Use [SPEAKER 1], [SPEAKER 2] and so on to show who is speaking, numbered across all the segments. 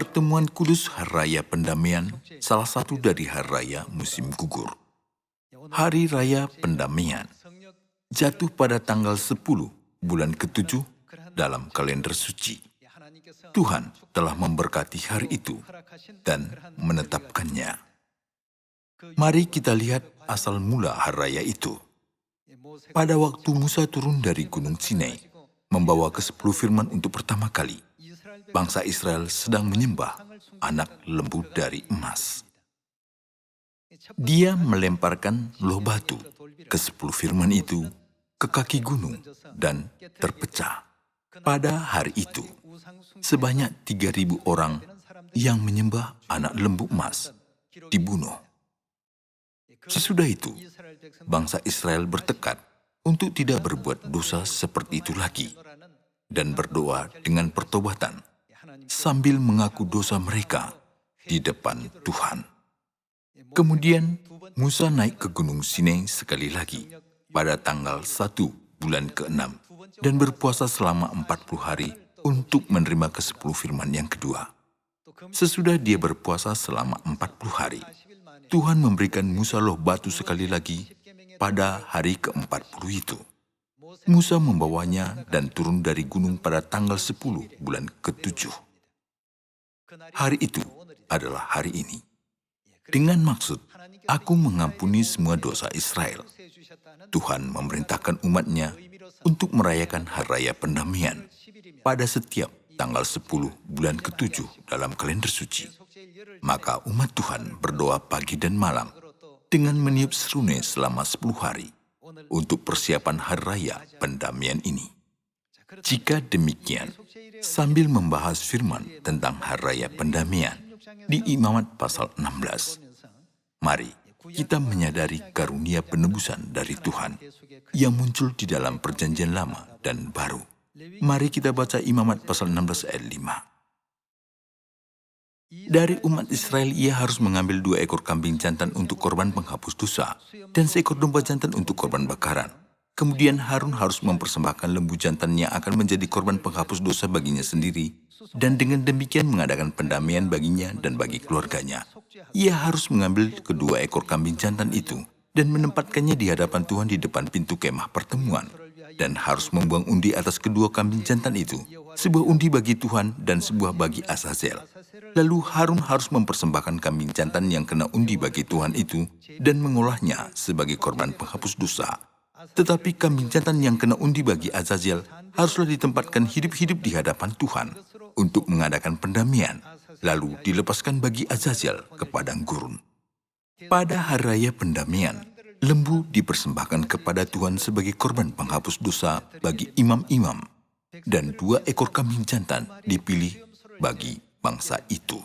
[SPEAKER 1] Pertemuan Kudus Hari Raya Pendamaian salah satu dari hari raya musim gugur. Hari Raya Pendamaian jatuh pada tanggal 10 bulan ke-7 dalam kalender suci. Tuhan telah memberkati hari itu dan menetapkannya. Mari kita lihat asal mula hari raya itu. Pada waktu Musa turun dari Gunung Sinai, membawa ke-10 firman untuk pertama kali, bangsa Israel sedang menyembah anak lembu dari emas. Dia melemparkan loh batu ke-10 firman itu ke kaki gunung dan terpecah. Pada hari itu, sebanyak 3.000 orang yang menyembah anak lembu emas dibunuh. Sesudah itu, bangsa Israel bertekad untuk tidak berbuat dosa seperti itu lagi dan berdoa dengan pertobatan sambil mengaku dosa mereka di depan Tuhan. Kemudian Musa naik ke Gunung Sinai sekali lagi pada tanggal 1 bulan ke-6 dan berpuasa selama 40 hari untuk menerima ke-10 firman yang kedua. Sesudah dia berpuasa selama 40 hari, Tuhan memberikan Musa loh batu sekali lagi pada hari ke-40 itu. Musa membawanya dan turun dari gunung pada tanggal 10 bulan ke-7. Hari itu adalah hari ini. Dengan maksud, aku mengampuni semua dosa Israel. Tuhan memerintahkan umatnya untuk merayakan Hari Raya Pendamaian pada setiap tanggal 10 bulan ke-7 dalam kalender suci. Maka umat Tuhan berdoa pagi dan malam dengan meniup serune selama 10 hari untuk persiapan Hari Raya Pendamaian ini. Jika demikian, sambil membahas firman tentang Hari Raya Pendamaian di Imamat pasal 16, mari kita menyadari karunia penebusan dari Tuhan yang muncul di dalam Perjanjian Lama dan Baru. Mari kita baca Imamat pasal 16 ayat 5. Dari umat Israel ia harus mengambil 2 ekor kambing jantan untuk korban penghapus dosa dan seekor domba jantan untuk korban bakaran. Kemudian Harun harus mempersembahkan lembu jantan yang akan menjadi korban penghapus dosa baginya sendiri, dan dengan demikian mengadakan pendamaian baginya dan bagi keluarganya. Ia harus mengambil kedua ekor kambing jantan itu dan menempatkannya di hadapan Tuhan di depan pintu kemah pertemuan, dan harus membuang undi atas kedua kambing jantan itu, sebuah undi bagi Tuhan dan sebuah bagi Azazel. Lalu Harun harus mempersembahkan kambing jantan yang kena undi bagi Tuhan itu dan mengolahnya sebagai korban penghapus dosa. Tetapi kambing jantan yang kena undi bagi Azazel haruslah ditempatkan hidup-hidup di hadapan Tuhan untuk mengadakan pendamaian, lalu dilepaskan bagi Azazel ke padang gurun. Pada Hari Raya Pendamaian, lembu dipersembahkan kepada Tuhan sebagai korban penghapus dosa bagi imam-imam, dan 2 ekor kambing jantan dipilih bagi bangsa itu.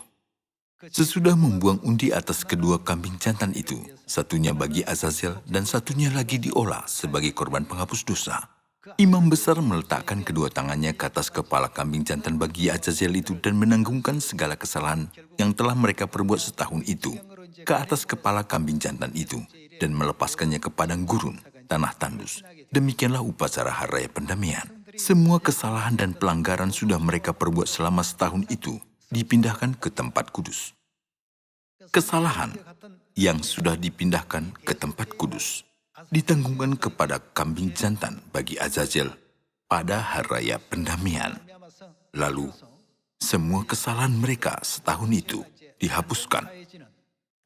[SPEAKER 1] Sesudah membuang undi atas kedua kambing jantan itu, satunya bagi Azazel dan satunya lagi diolah sebagai korban penghapus dosa. Imam besar meletakkan kedua tangannya ke atas kepala kambing jantan bagi Azazel itu dan menanggungkan segala kesalahan yang telah mereka perbuat setahun itu ke atas kepala kambing jantan itu dan melepaskannya ke padang gurun, tanah tandus. Demikianlah upacara Hari Raya Pendamaian. Semua kesalahan dan pelanggaran sudah mereka perbuat selama setahun itu dipindahkan ke tempat kudus. Kesalahan yang sudah dipindahkan ke tempat kudus ditanggungkan kepada kambing jantan bagi Azazel pada Hari Raya Pendamaian. Lalu, semua kesalahan mereka setahun itu dihapuskan.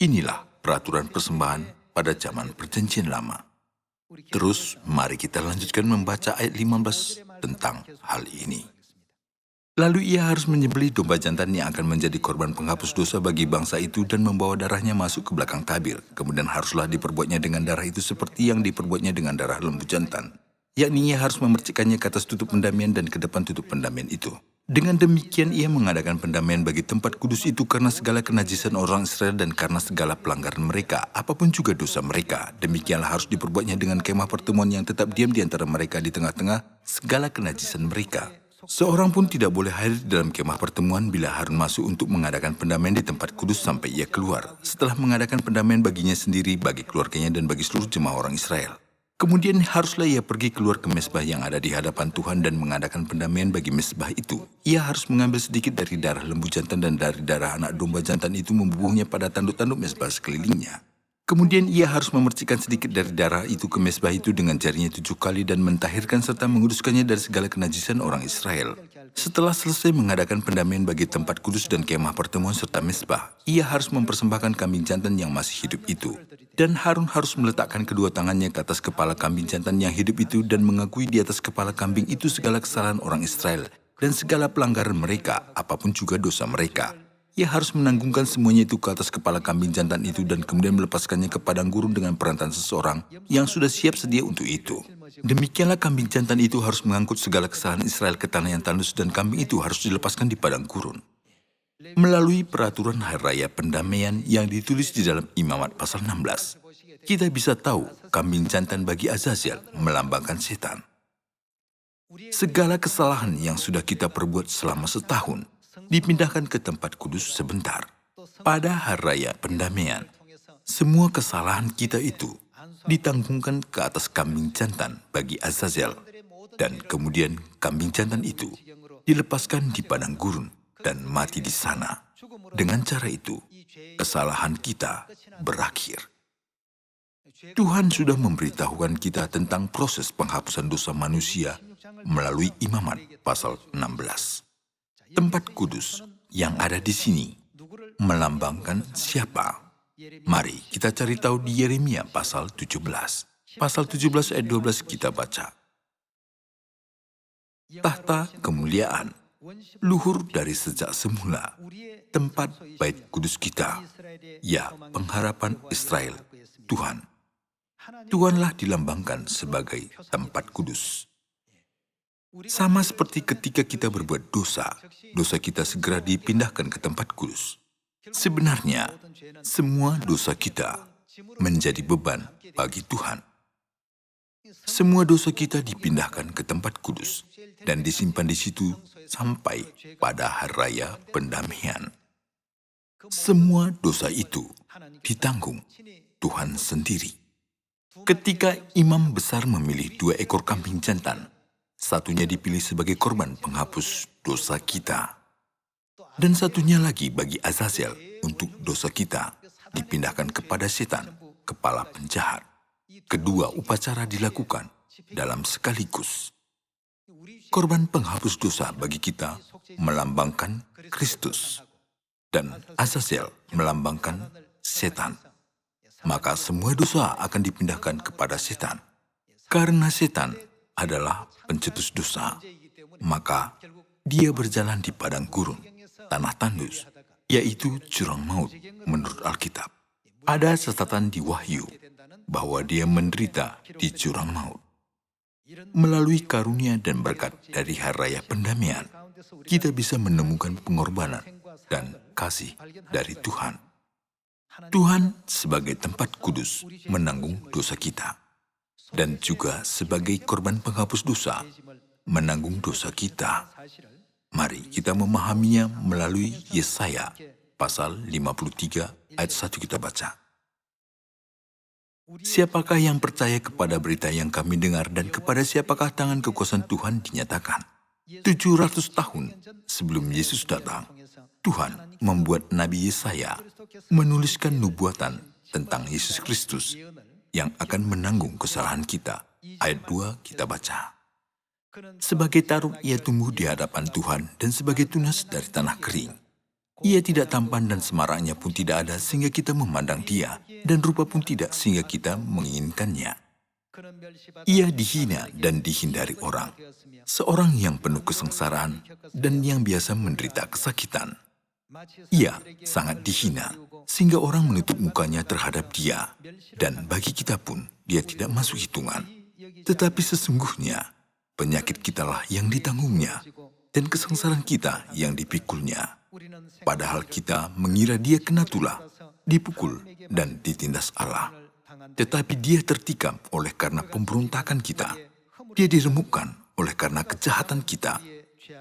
[SPEAKER 1] Inilah peraturan persembahan pada zaman Perjanjian Lama. Terus, mari kita lanjutkan membaca ayat 15 tentang hal ini. Lalu ia harus menyembelih domba jantan yang akan menjadi korban penghapus dosa bagi bangsa itu dan membawa darahnya masuk ke belakang tabir. Kemudian haruslah diperbuatnya dengan darah itu seperti yang diperbuatnya dengan darah lembu jantan. Yakni ia harus memercikkannya ke atas tutup pendamaian dan ke depan tutup pendamaian itu. Dengan demikian ia mengadakan pendamaian bagi tempat kudus itu karena segala kenajisan orang Israel dan karena segala pelanggaran mereka, apapun juga dosa mereka. Demikianlah harus diperbuatnya dengan kemah pertemuan yang tetap diam di antara mereka di tengah-tengah segala kenajisan mereka. Seorang pun tidak boleh hadir dalam kemah pertemuan bila Harun masuk untuk mengadakan pendamaian di tempat kudus sampai ia keluar, setelah mengadakan pendamaian baginya sendiri, bagi keluarganya dan bagi seluruh jemaah orang Israel. Kemudian haruslah ia pergi keluar ke mezbah yang ada di hadapan Tuhan dan mengadakan pendamaian bagi mezbah itu. Ia harus mengambil sedikit dari darah lembu jantan dan dari darah anak domba jantan itu membubuhnya pada tanduk-tanduk mezbah sekelilingnya. Kemudian ia harus memercikkan sedikit dari darah itu ke mezbah itu dengan jarinya 7 kali dan mentahirkan serta menguduskannya dari segala kenajisan orang Israel. Setelah selesai mengadakan pendamaian bagi tempat kudus dan kemah pertemuan serta mezbah, ia harus mempersembahkan kambing jantan yang masih hidup itu. Dan Harun harus meletakkan kedua tangannya ke atas kepala kambing jantan yang hidup itu dan mengakui di atas kepala kambing itu segala kesalahan orang Israel dan segala pelanggaran mereka, apapun juga dosa mereka. Ia harus menanggungkan semuanya itu ke atas kepala kambing jantan itu dan kemudian melepaskannya ke padang gurun dengan perantan seseorang yang sudah siap sedia untuk itu. Demikianlah kambing jantan itu harus mengangkut segala kesalahan Israel ke tanah yang tandus dan kambing itu harus dilepaskan di padang gurun. Melalui peraturan hari raya pendamaian yang ditulis di dalam Imamat pasal 16, kita bisa tahu kambing jantan bagi Azazel melambangkan setan. Segala kesalahan yang sudah kita perbuat selama setahun dipindahkan ke tempat kudus sebentar. Pada hari raya pendamaian, semua kesalahan kita itu ditanggungkan ke atas kambing jantan bagi Azazel, dan kemudian kambing jantan itu dilepaskan di padang gurun dan mati di sana. Dengan cara itu, kesalahan kita berakhir. Tuhan sudah memberitahukan kita tentang proses penghapusan dosa manusia melalui Imamat pasal 16. Tempat kudus yang ada di sini melambangkan siapa? Mari kita cari tahu di Yeremia pasal 17. Pasal 17 ayat 12 kita baca. Tahta kemuliaan, luhur dari sejak semula, tempat bait kudus kita, ya pengharapan Israel, Tuhan. Tuhanlah dilambangkan sebagai tempat kudus. Sama seperti ketika kita berbuat dosa, dosa kita segera dipindahkan ke tempat kudus. Sebenarnya, semua dosa kita menjadi beban bagi Tuhan. Semua dosa kita dipindahkan ke tempat kudus dan disimpan di situ sampai pada hari raya pendamaian. Semua dosa itu ditanggung Tuhan sendiri. Ketika imam besar memilih 2 ekor kambing jantan, satunya dipilih sebagai korban penghapus dosa kita, dan satunya lagi bagi Azazel untuk dosa kita dipindahkan kepada setan, kepala penjahat. Kedua upacara dilakukan dalam sekaligus. Korban penghapus dosa bagi kita melambangkan Kristus, dan Azazel melambangkan setan. Maka semua dosa akan dipindahkan kepada setan. Karena setan adalah pencetus dosa, maka dia berjalan di padang gurun, tanah tandus, yaitu jurang maut menurut Alkitab. Ada catatan di Wahyu bahwa dia menderita di jurang maut. Melalui karunia dan berkat dari hari raya pendamaian, kita bisa menemukan pengorbanan dan kasih dari Tuhan. Tuhan sebagai tempat kudus menanggung dosa kita, dan juga sebagai korban penghapus dosa menanggung dosa kita. Mari kita memahaminya melalui Yesaya pasal 53 ayat 1 kita baca. Siapakah yang percaya kepada berita yang kami dengar dan kepada siapakah tangan kekuasaan Tuhan dinyatakan? 700 tahun sebelum Yesus datang, Tuhan membuat Nabi Yesaya menuliskan nubuatan tentang Yesus Kristus yang akan menanggung kesalahan kita. Ayat 2 kita baca. Sebagai taruk ia tumbuh di hadapan Tuhan dan sebagai tunas dari tanah kering. Ia tidak tampan dan semaraknya pun tidak ada sehingga kita memandang dia, dan rupa pun tidak sehingga kita menginginkannya. Ia dihina dan dihindari orang, seorang yang penuh kesengsaraan dan yang biasa menderita kesakitan. Ia sangat dihina, sehingga orang menutup mukanya terhadap dia, dan bagi kita pun dia tidak masuk hitungan. Tetapi sesungguhnya, penyakit kitalah yang ditanggungnya, dan kesengsaraan kita yang dipikulnya. Padahal kita mengira dia kena tulah, dipukul, dan ditindas Allah. Tetapi dia tertikam oleh karena pemberontakan kita. Dia diremukkan oleh karena kejahatan kita.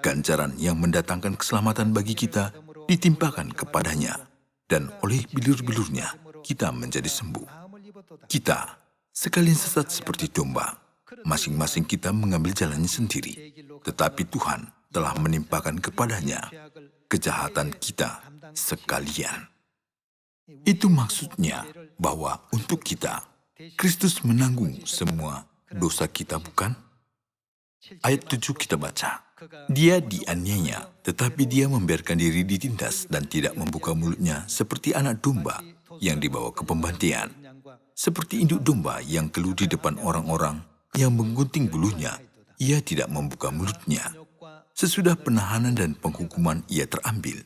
[SPEAKER 1] Ganjaran yang mendatangkan keselamatan bagi kita ditimpakan kepadanya, dan oleh bilur-bilurnya kita menjadi sembuh. Kita Sekalian sesat seperti domba, masing-masing kita mengambil jalannya sendiri. Tetapi Tuhan telah menimpakan kepadanya kejahatan kita sekalian. Itu maksudnya bahwa untuk kita, Kristus menanggung semua dosa kita, bukan? Ayat 7 kita baca, Dia dianiaya, tetapi dia membiarkan diri ditindas dan tidak membuka mulutnya seperti anak domba yang dibawa ke pembantaian. Seperti induk domba yang keluh di depan orang-orang yang menggunting bulunya, ia tidak membuka mulutnya. Sesudah penahanan dan penghukuman ia terambil,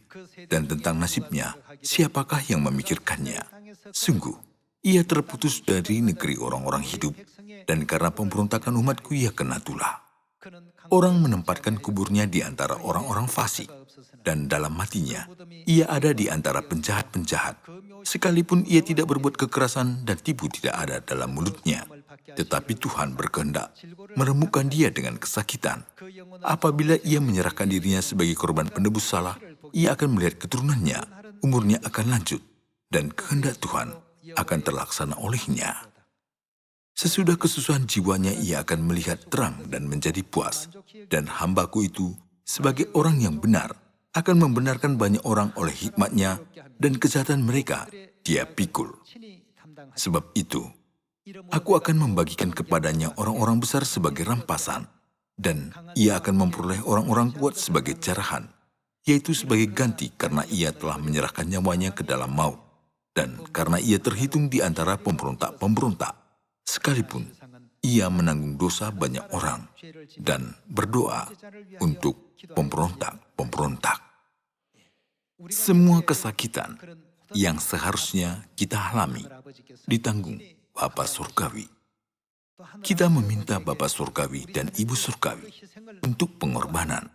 [SPEAKER 1] dan tentang nasibnya, siapakah yang memikirkannya? Sungguh, ia terputus dari negeri orang-orang hidup, dan karena pemberontakan umatku ia kena tulah. Orang menempatkan kuburnya di antara orang-orang fasik, dan dalam matinya, ia ada di antara penjahat-penjahat. Sekalipun ia tidak berbuat kekerasan dan tipu tidak ada dalam mulutnya, tetapi Tuhan berkehendak meremukkan dia dengan kesakitan. Apabila ia menyerahkan dirinya sebagai korban penebus salah, ia akan melihat keturunannya, umurnya akan lanjut, dan kehendak Tuhan akan terlaksana olehnya. Sesudah kesusahan jiwanya, ia akan melihat terang dan menjadi puas. Dan hambaku itu, sebagai orang yang benar, akan membenarkan banyak orang oleh hikmatnya, dan kejahatan mereka dia pikul. Sebab itu, aku akan membagikan kepadanya orang-orang besar sebagai rampasan, dan ia akan memperoleh orang-orang kuat sebagai jarahan, yaitu sebagai ganti karena ia telah menyerahkan nyawanya ke dalam maut, dan karena ia terhitung di antara pemberontak-pemberontak, sekalipun ia menanggung dosa banyak orang dan berdoa untuk pemberontak-pemberontak. Semua kesakitan yang seharusnya kita alami ditanggung Bapa Surgawi. Kita meminta Bapa Surgawi dan Ibu Surgawi untuk pengorbanan.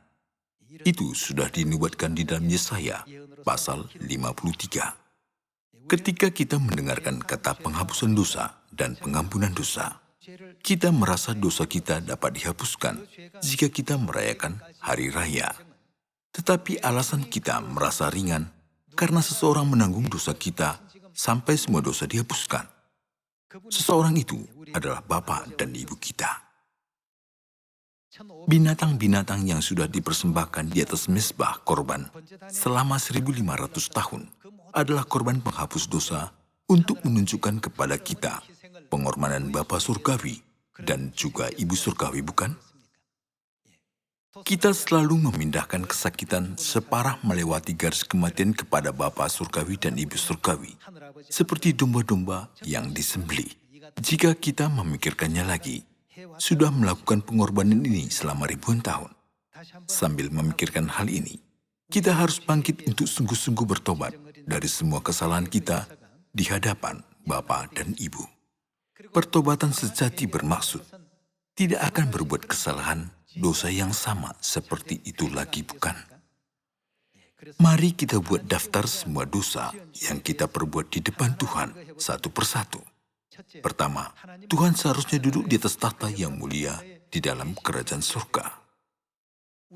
[SPEAKER 1] Itu sudah dinubuatkan di dalam Yesaya pasal 53. Ketika kita mendengarkan kata penghapusan dosa dan pengampunan dosa, kita merasa dosa kita dapat dihapuskan jika kita merayakan hari raya. Tetapi alasan kita merasa ringan karena seseorang menanggung dosa kita sampai semua dosa dihapuskan. Seseorang itu adalah Bapa dan Ibu kita. Binatang-binatang yang sudah dipersembahkan di atas mezbah korban selama 1.500 tahun adalah korban penghapus dosa untuk menunjukkan kepada kita pengorbanan Bapa Surgawi dan juga Ibu Surgawi, bukan? Kita selalu memindahkan kesakitan separah melewati garis kematian kepada Bapa Surgawi dan Ibu Surgawi, seperti domba-domba yang disembelih. Jika kita memikirkannya lagi, sudah melakukan pengorbanan ini selama ribuan tahun. Sambil memikirkan hal ini, kita harus bangkit untuk sungguh-sungguh bertobat dari semua kesalahan kita di hadapan Bapa dan Ibu. Pertobatan sejati bermaksud tidak akan berbuat kesalahan dosa yang sama seperti itu lagi, bukan? Mari kita buat daftar semua dosa yang kita perbuat di depan Tuhan satu persatu. Pertama, Tuhan seharusnya duduk di atas tahta yang mulia di dalam kerajaan surga.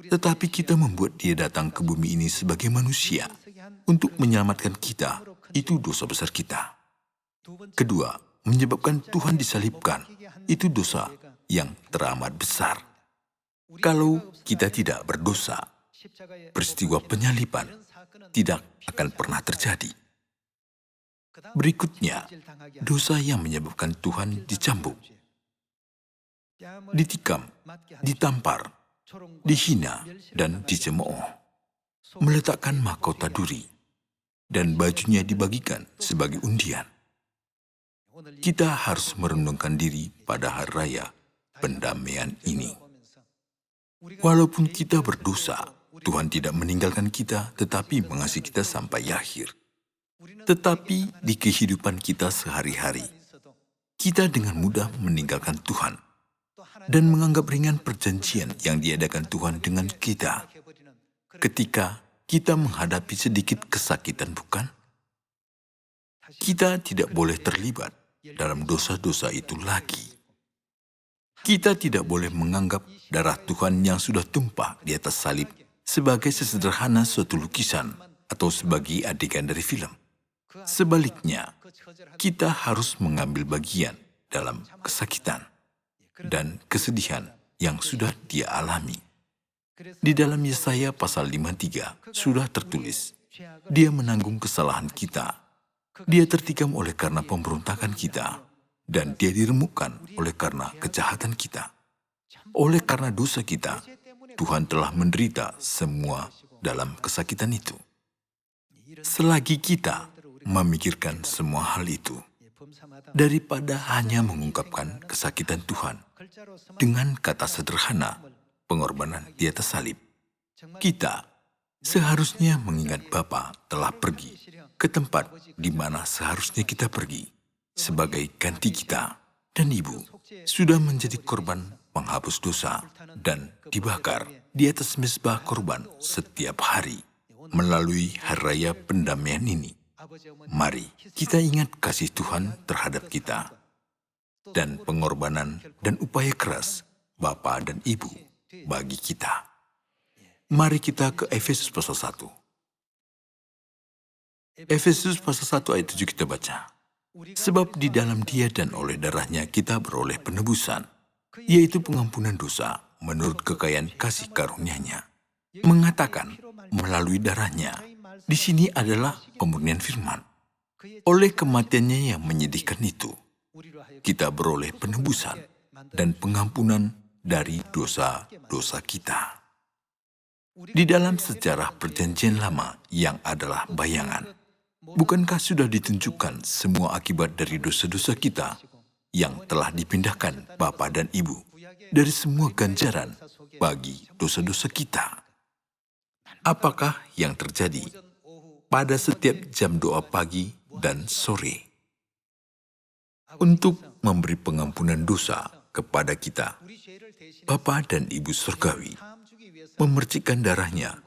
[SPEAKER 1] Tetapi kita membuat dia datang ke bumi ini sebagai manusia untuk menyelamatkan kita. Itu dosa besar kita. Kedua, menyebabkan Tuhan disalibkan. Itu dosa yang teramat besar. Kalau kita tidak berdosa, peristiwa penyaliban tidak akan pernah terjadi. Berikutnya, dosa yang menyebabkan Tuhan dicambuk, ditikam, ditampar, dihina, dan dicemooh, meletakkan mahkota duri, dan bajunya dibagikan sebagai undian. Kita harus merenungkan diri pada hari raya pendamaian ini. Walaupun kita berdosa, Tuhan tidak meninggalkan kita, tetapi mengasihi kita sampai akhir. Tetapi di kehidupan kita sehari-hari, kita dengan mudah meninggalkan Tuhan dan menganggap ringan perjanjian yang diadakan Tuhan dengan kita. Ketika kita menghadapi sedikit kesakitan, bukan? Kita tidak boleh terlibat dalam dosa-dosa itu lagi. Kita tidak boleh menganggap darah Tuhan yang sudah tumpah di atas salib sebagai sesederhana suatu lukisan atau sebagai adegan dari film. Sebaliknya, kita harus mengambil bagian dalam kesakitan dan kesedihan yang sudah dia alami. Di dalam Yesaya pasal 53 sudah tertulis, dia menanggung kesalahan kita. Dia tertikam oleh karena pemberontakan kita, dan dia diremukkan oleh karena kejahatan kita. Oleh karena dosa kita, Tuhan telah menderita semua dalam kesakitan itu. Selagi kita memikirkan semua hal itu, daripada hanya mengungkapkan kesakitan Tuhan dengan kata sederhana, pengorbanan di atas salib, kita seharusnya mengingat Bapa telah pergi ke tempat di mana seharusnya kita pergi sebagai ganti kita, dan Ibu sudah menjadi korban penghapus dosa dan dibakar di atas mezbah korban setiap hari melalui hari raya pendamaian ini. Mari kita ingat kasih Tuhan terhadap kita dan pengorbanan dan upaya keras Bapa dan Ibu bagi kita. Mari kita ke Efesus pasal 1. Efesus pasal 1 ayat 7 kita baca. Sebab di dalam Dia dan oleh darahnya kita beroleh penebusan, yaitu pengampunan dosa menurut kekayaan kasih karunia-Nya. Mengatakan melalui darahnya, di sini adalah pemurnian firman. Oleh kematiannya yang menyedihkan itu, kita beroleh penebusan dan pengampunan dari dosa-dosa kita. Di dalam sejarah perjanjian lama yang adalah bayangan, bukankah sudah ditunjukkan semua akibat dari dosa-dosa kita yang telah dipindahkan Bapa dan Ibu dari semua ganjaran bagi dosa-dosa kita? Apakah yang terjadi pada setiap jam doa pagi dan sore untuk memberi pengampunan dosa kepada kita? Bapa dan Ibu Surgawi memercikkan darahnya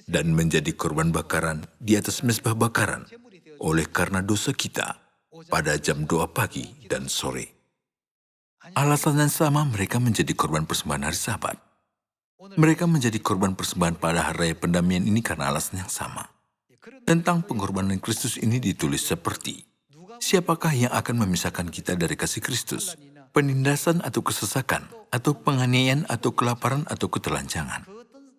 [SPEAKER 1] dan menjadi korban bakaran di atas mezbah bakaran oleh karena dosa kita pada jam doa pagi dan sore. Alasan yang sama, mereka menjadi korban persembahan hari Sabat. Mereka menjadi korban persembahan pada hari raya pendamaian ini karena alasan yang sama. Tentang pengorbanan Kristus ini ditulis seperti, siapakah yang akan memisahkan kita dari kasih Kristus? Penindasan atau kesesakan, atau penganiayaan atau kelaparan atau ketelanjangan.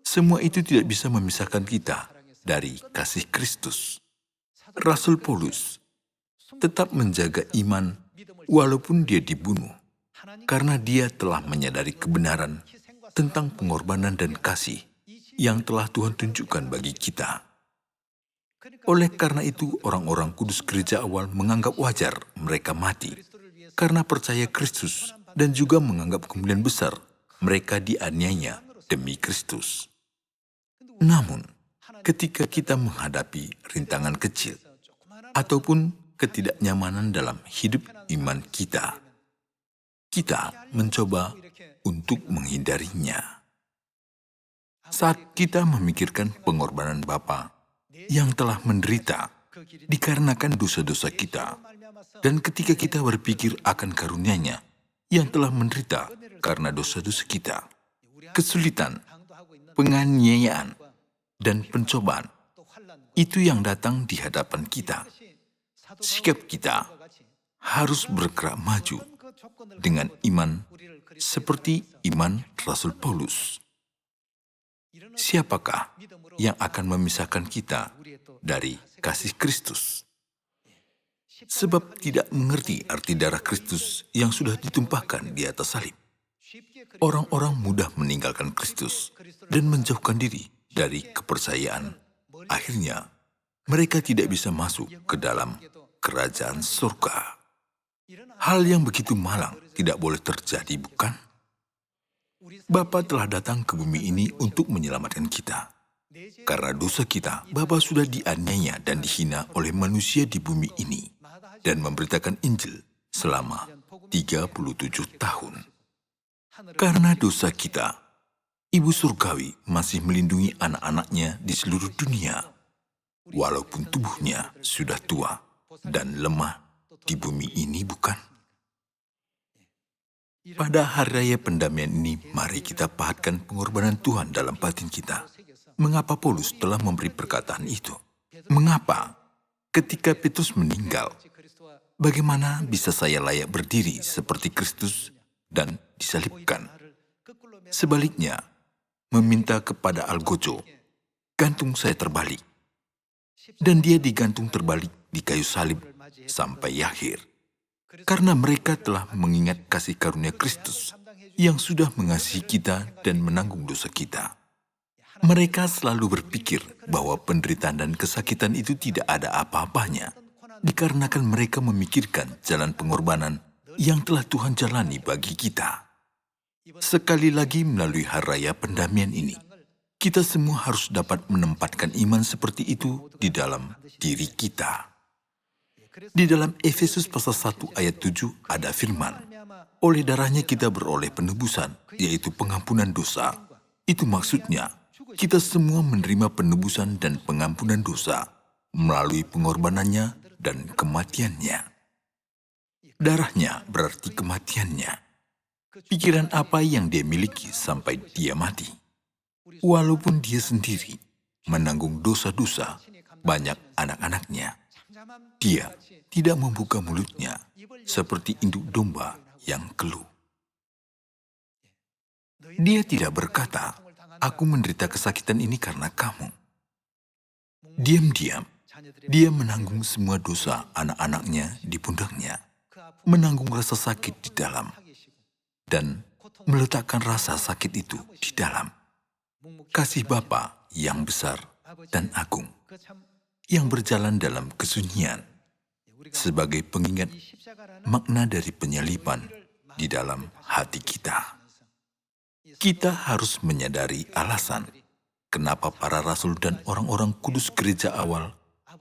[SPEAKER 1] Semua itu tidak bisa memisahkan kita dari kasih Kristus. Rasul Paulus tetap menjaga iman walaupun dia dibunuh, karena dia telah menyadari kebenaran tentang pengorbanan dan kasih yang telah Tuhan tunjukkan bagi kita. Oleh karena itu, orang-orang kudus gereja awal menganggap wajar mereka mati karena percaya Kristus dan juga menganggap kemuliaan besar mereka dianiaya demi Kristus. Namun, ketika kita menghadapi rintangan kecil ataupun ketidaknyamanan dalam hidup iman kita, kita mencoba untuk menghindarinya. Saat kita memikirkan pengorbanan Bapa yang telah menderita dikarenakan dosa-dosa kita, dan ketika kita berpikir akan karunia-Nya yang telah menderita karena dosa-dosa kita, kesulitan, penganiayaan, dan pencobaan itu yang datang di hadapan kita, sikap kita harus bergerak maju dengan iman seperti iman Rasul Paulus. Siapakah yang akan memisahkan kita dari kasih Kristus? Sebab tidak mengerti arti darah Kristus yang sudah ditumpahkan di atas salib. Orang-orang mudah meninggalkan Kristus dan menjauhkan diri dari kepercayaan. Akhirnya, mereka tidak bisa masuk ke dalam kerajaan surga. Hal yang begitu malang tidak boleh terjadi, bukan? Bapa telah datang ke bumi ini untuk menyelamatkan kita. Karena dosa kita, Bapa sudah dianiaya dan dihina oleh manusia di bumi ini dan memberitakan Injil selama 37 tahun. Karena dosa kita, Ibu Surgawi masih melindungi anak-anaknya di seluruh dunia, walaupun tubuhnya sudah tua dan lemah di bumi ini, bukan? Pada hari raya pendamaian ini, mari kita pahatkan pengorbanan Tuhan dalam batin kita. Mengapa Paulus telah memberi perkataan itu? Mengapa ketika Petrus meninggal, Bagaimana bisa saya layak berdiri seperti Kristus dan disalibkan? Sebaliknya, meminta kepada Algojo, gantung saya terbalik. Dan dia digantung terbalik di kayu salib sampai akhir. Karena mereka telah mengingat kasih karunia Kristus yang sudah mengasihi kita dan menanggung dosa kita. Mereka selalu berpikir bahwa penderitaan dan kesakitan itu tidak ada apa-apanya, dikarenakan mereka memikirkan jalan pengorbanan yang telah Tuhan jalani bagi kita. Sekali lagi melalui hari raya pendamaian ini, kita semua harus dapat menempatkan iman seperti itu di dalam diri kita. Di dalam Efesus pasal 1 ayat 7 ada firman, oleh darahnya kita beroleh penebusan, yaitu pengampunan dosa. Itu maksudnya, kita semua menerima penebusan dan pengampunan dosa melalui pengorbanannya dan kematiannya. Darahnya berarti kematiannya. Pikiran apa yang dia miliki sampai dia mati. Walaupun dia sendiri menanggung dosa-dosa banyak anak-anaknya, dia tidak membuka mulutnya seperti induk domba yang keluh. Dia tidak berkata, aku menderita kesakitan ini karena kamu. Diam-diam, dia menanggung semua dosa anak-anaknya di pundaknya, menanggung rasa sakit di dalam, dan meletakkan rasa sakit itu di dalam. Kasih Bapa yang besar dan agung, yang berjalan dalam kesunyian, sebagai pengingat makna dari penyaliban di dalam hati kita. Kita harus menyadari alasan kenapa para rasul dan orang-orang kudus gereja awal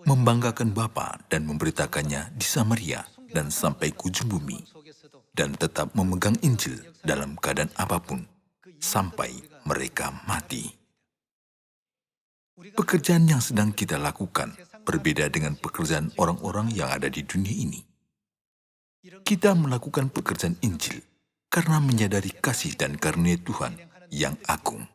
[SPEAKER 1] membanggakan Bapa dan memberitakannya di Samaria dan sampai ke ujung bumi, dan tetap memegang Injil dalam keadaan apapun, sampai mereka mati. Pekerjaan yang sedang kita lakukan berbeda dengan pekerjaan orang-orang yang ada di dunia ini. Kita melakukan pekerjaan Injil karena menyadari kasih dan karunia Tuhan yang agung.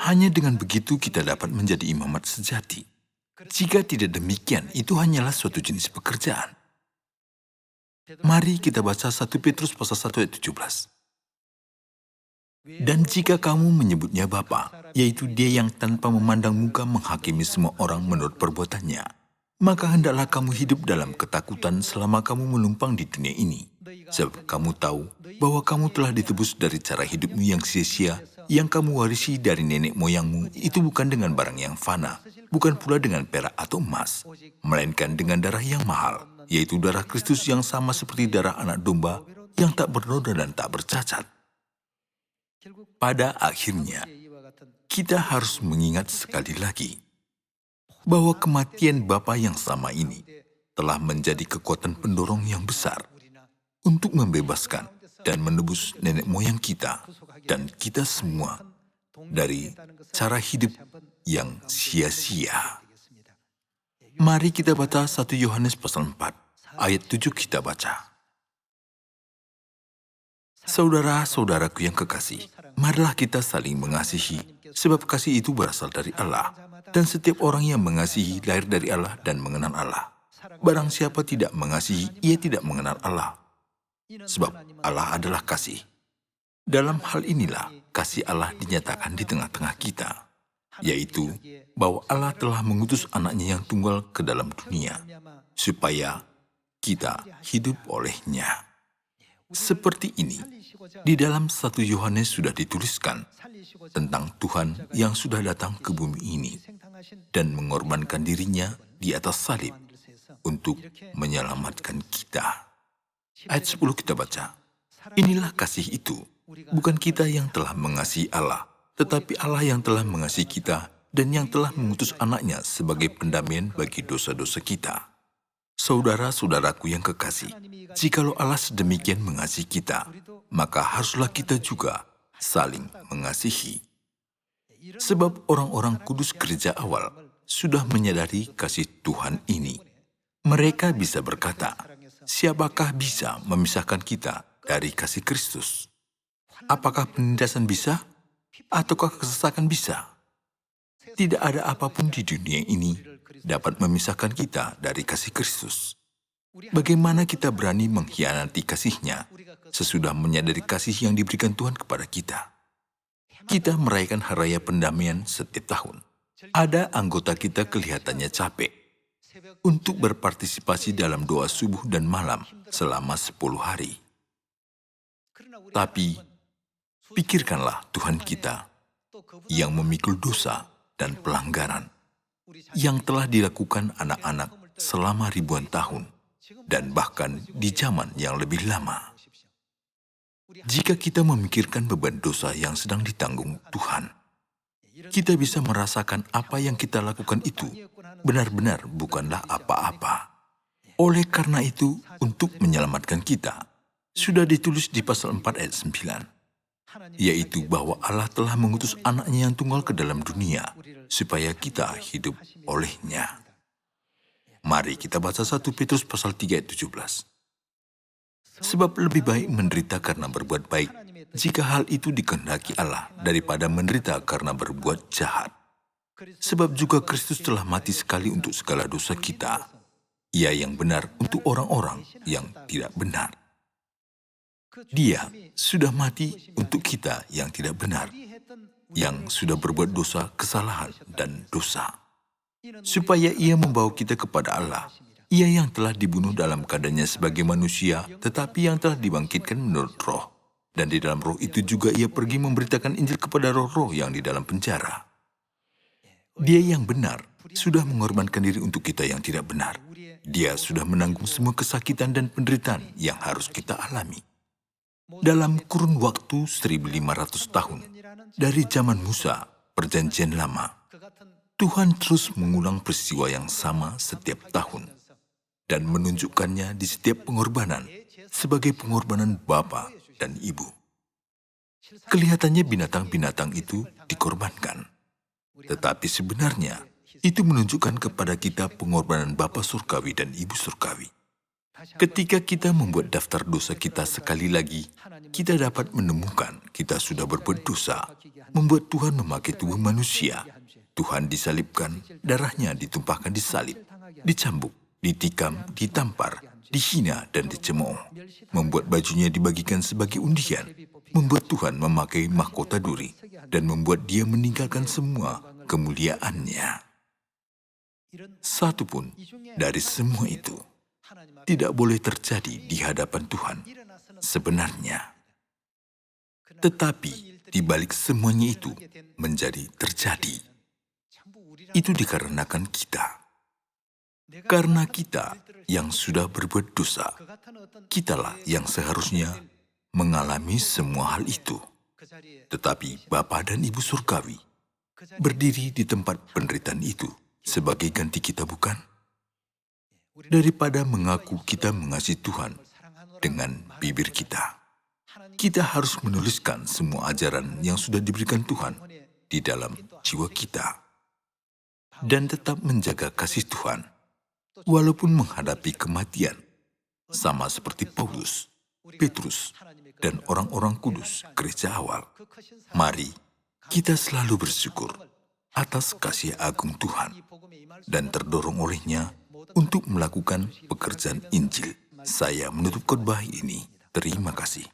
[SPEAKER 1] Hanya dengan begitu kita dapat menjadi imamat sejati. Jika tidak demikian, itu hanyalah suatu jenis pekerjaan. Mari kita baca 1 Petrus pasal 1 ayat 17. Dan jika kamu menyebutnya Bapa, yaitu Dia yang tanpa memandang muka menghakimi semua orang menurut perbuatannya, maka hendaklah kamu hidup dalam ketakutan selama kamu menumpang di dunia ini. Sebab kamu tahu bahwa kamu telah ditebus dari cara hidupmu yang sia-sia, yang kamu warisi dari nenek moyangmu, itu bukan dengan barang yang fana, bukan pula dengan perak atau emas, melainkan dengan darah yang mahal, yaitu darah Kristus yang sama seperti darah anak domba, yang tak bernoda dan tak bercacat. Pada akhirnya, kita harus mengingat sekali lagi bahwa kematian Bapa yang sama ini telah menjadi kekuatan pendorong yang besar untuk membebaskan dan menebus nenek moyang kita dan kita semua dari cara hidup yang sia-sia. Mari kita baca 1 Yohanes pasal 4, ayat 7 kita baca. Saudara-saudaraku yang kekasih, marilah kita saling mengasihi, sebab kasih itu berasal dari Allah. Dan setiap orang yang mengasihi lahir dari Allah dan mengenal Allah. Barang siapa tidak mengasihi, ia tidak mengenal Allah. Sebab Allah adalah kasih. Dalam hal inilah kasih Allah dinyatakan di tengah-tengah kita, yaitu bahwa Allah telah mengutus anaknya yang tunggal ke dalam dunia, supaya kita hidup olehnya. Seperti ini, di dalam 1 Yohanes sudah dituliskan tentang Tuhan yang sudah datang ke bumi ini dan mengorbankan dirinya di atas salib untuk menyelamatkan kita. Ayat 10 kita baca, inilah kasih itu, bukan kita yang telah mengasihi Allah, tetapi Allah yang telah mengasihi kita dan yang telah mengutus anaknya sebagai pendamaian bagi dosa-dosa kita. Saudara-saudaraku yang kekasih, jikalau Allah sedemikian mengasihi kita, maka haruslah kita juga saling mengasihi. Sebab orang-orang kudus gereja awal sudah menyadari kasih Tuhan ini. Mereka bisa berkata, siapakah bisa memisahkan kita dari kasih Kristus? Apakah penindasan bisa? Ataukah kesesakan bisa? Tidak ada apapun di dunia ini dapat memisahkan kita dari kasih Kristus. Bagaimana kita berani mengkhianati kasih-Nya sesudah menyadari kasih yang diberikan Tuhan kepada kita? Kita merayakan Hari Raya Pendamaian setiap tahun. Ada anggota kita kelihatannya capek untuk berpartisipasi dalam doa subuh dan malam selama 10 hari. Tapi, pikirkanlah Tuhan kita yang memikul dosa dan pelanggaran yang telah dilakukan anak-anak selama ribuan tahun dan bahkan di zaman yang lebih lama. Jika kita memikirkan beban dosa yang sedang ditanggung Tuhan, kita bisa merasakan apa yang kita lakukan itu benar-benar bukanlah apa-apa. Oleh karena itu, untuk menyelamatkan kita, sudah ditulis di pasal 4 ayat 9, yaitu bahwa Allah telah mengutus anaknya yang tunggal ke dalam dunia, supaya kita hidup olehnya. Mari kita baca 1 Petrus pasal 3 ayat 17. Sebab lebih baik menderita karena berbuat baik, jika hal itu dikehendaki Allah, daripada menderita karena berbuat jahat. Sebab juga Kristus telah mati sekali untuk segala dosa kita. Ia yang benar untuk orang-orang yang tidak benar. Dia sudah mati untuk kita yang tidak benar, yang sudah berbuat dosa, kesalahan, dan dosa. Supaya ia membawa kita kepada Allah. Ia yang telah dibunuh dalam keadaannya sebagai manusia, tetapi yang telah dibangkitkan menurut roh. Dan di dalam roh itu juga ia pergi memberitakan Injil kepada roh-roh yang di dalam penjara. Dia yang benar sudah mengorbankan diri untuk kita yang tidak benar. Dia sudah menanggung semua kesakitan dan penderitaan yang harus kita alami. Dalam kurun waktu 1500 tahun, dari zaman Musa, Perjanjian Lama, Tuhan terus mengulang peristiwa yang sama setiap tahun dan menunjukkannya di setiap pengorbanan sebagai pengorbanan Bapa dan Ibu. Kelihatannya binatang-binatang itu dikorbankan, tetapi sebenarnya itu menunjukkan kepada kita pengorbanan Bapa Surgawi dan Ibu Surgawi. Ketika kita membuat daftar dosa kita sekali lagi, kita dapat menemukan kita sudah berbuat dosa, membuat Tuhan memakai tubuh manusia. Tuhan disalibkan, darahnya ditumpahkan di salib, dicambuk, ditikam, ditampar, dihina, dan dicemooh. Membuat bajunya dibagikan sebagai undian, membuat Tuhan memakai mahkota duri, dan membuat dia meninggalkan semua kemuliaannya. Satu pun dari semua itu tidak boleh terjadi di hadapan Tuhan sebenarnya. Tetapi di balik semuanya itu menjadi terjadi. Itu dikarenakan kita. Karena kita yang sudah berbuat dosa, kitalah yang seharusnya mengalami semua hal itu. Tetapi Bapa dan Ibu Surgawi berdiri di tempat penderitaan itu sebagai ganti kita, bukan? Daripada mengaku kita mengasihi Tuhan dengan bibir kita, kita harus menuliskan semua ajaran yang sudah diberikan Tuhan di dalam jiwa kita dan tetap menjaga kasih Tuhan walaupun menghadapi kematian, sama seperti Paulus, Petrus, dan orang-orang kudus gereja awal. Mari kita selalu bersyukur atas kasih agung Tuhan dan terdorong olehnya untuk melakukan pekerjaan Injil. Saya menutup khotbah ini. Terima kasih.